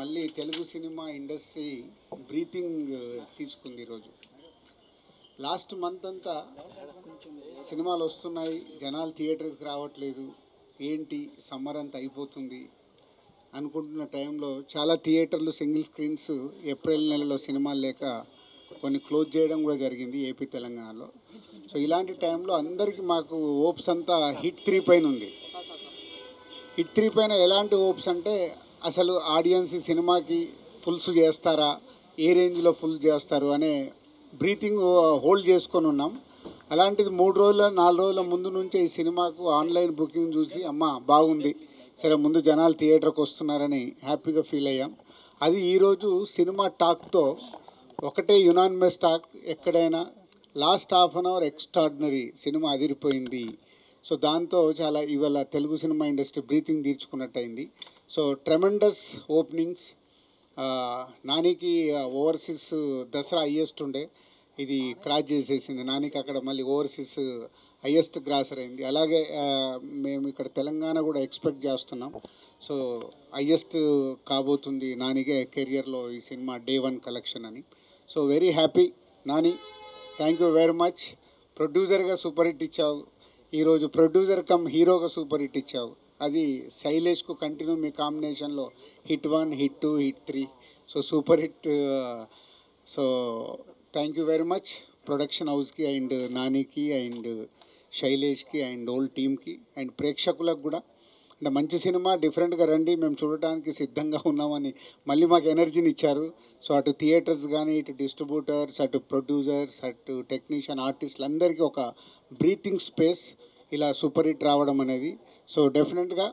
మళ్ళీ Telugu cinema industry breathing తీసుకుంది ఈరోజు. లాస్ట్ మంత్ అంతా సినిమాలు వస్తున్నాయి, జనాలు థియేటర్స్కి రావట్లేదు, ఏంటి సమ్మర్ అంతా అయిపోతుంది అనుకుంటున్న టైంలో చాలా థియేటర్లు సింగిల్ స్క్రీన్స్ ఏప్రిల్ నెలలో సినిమాలు లేక కొన్ని క్లోజ్ చేయడం కూడా జరిగింది ఏపీ తెలంగాణలో. సో ఇలాంటి టైంలో అందరికీ మాకు హోప్స్ అంతా హిట్ 3 పైన ఉంది. హిట్ 3 పైన ఎలాంటి హోప్స్ అంటే అసలు ఆడియన్స్ సినిమాకి ఫుల్స్ చేస్తారా, ఏ రేంజ్లో ఫుల్ చేస్తారు అనే బ్రీతింగ్ హోల్డ్ చేసుకొని ఉన్నాం. అలాంటిది 3 రోజుల 4 రోజుల ముందు నుంచే ఈ సినిమాకు ఆన్లైన్ బుకింగ్ చూసి అమ్మ బాగుంది, సరే ముందు జనాలు థియేటర్కి వస్తున్నారని హ్యాపీగా ఫీల్ అయ్యాం. అది ఈరోజు సినిమా టాక్తో ఒకటే యునానిమస్ టాక్, ఎక్కడైనా last half an hour extraordinary, cinema అదిరిపోయింది. సో దాంతో చాలా ఇవాళ తెలుగు సినిమా ఇండస్ట్రీ బ్రీతింగ్ తీర్చుకున్నట్టయింది. So tremendous openings. నానికి ఓవర్సీస్ దసరా హయ్యెస్ట్ ఉండే, ఇది క్రాస్ చేసేసింది. నానికి అక్కడ మళ్ళీ ఓవర్సీస్ హయ్యెస్ట్ గ్రాసర్ అయింది. అలాగే మేము ఇక్కడ తెలంగాణ కూడా ఎక్స్పెక్ట్ చేస్తున్నాం. సో హయ్యెస్ట్ కాబోతుంది నానిగే కెరియర్లో ఈ సినిమా డే 1 కలెక్షన్ అని. So very happy Nani, thank you very much. ప్రొడ్యూసర్గా సూపర్ హిట్ ఇచ్చావు, ఈరోజు ప్రొడ్యూసర్ కమ్ హీరోగా సూపర్ హిట్ ఇచ్చావు. అది శైలేష్కు కంటిన్యూ మీ కాంబినేషన్లో hit 1, hit 2, hit 3. So super hit. So thank you very much production హౌస్కి అండ్ నానికి అండ్ శైలేష్కి అండ్ ఓల్ టీమ్కి అండ్ ప్రేక్షకులకు కూడా. అంటే మంచి సినిమా, డిఫరెంట్గా రండి, మేము చూడటానికి సిద్ధంగా ఉన్నామని మళ్ళీ మాకు ఎనర్జీని ఇచ్చారు. సో అటు థియేటర్స్ కానీ, ఇటు డిస్ట్రిబ్యూటర్స్, అటు ప్రొడ్యూసర్స్, అటు టెక్నీషియన్, ఆర్టిస్టులు అందరికీ ఒక బ్రీతింగ్ స్పేస్ ఇలా సూపర్ హిట్ రావడం అనేది. సో డెఫినెట్గా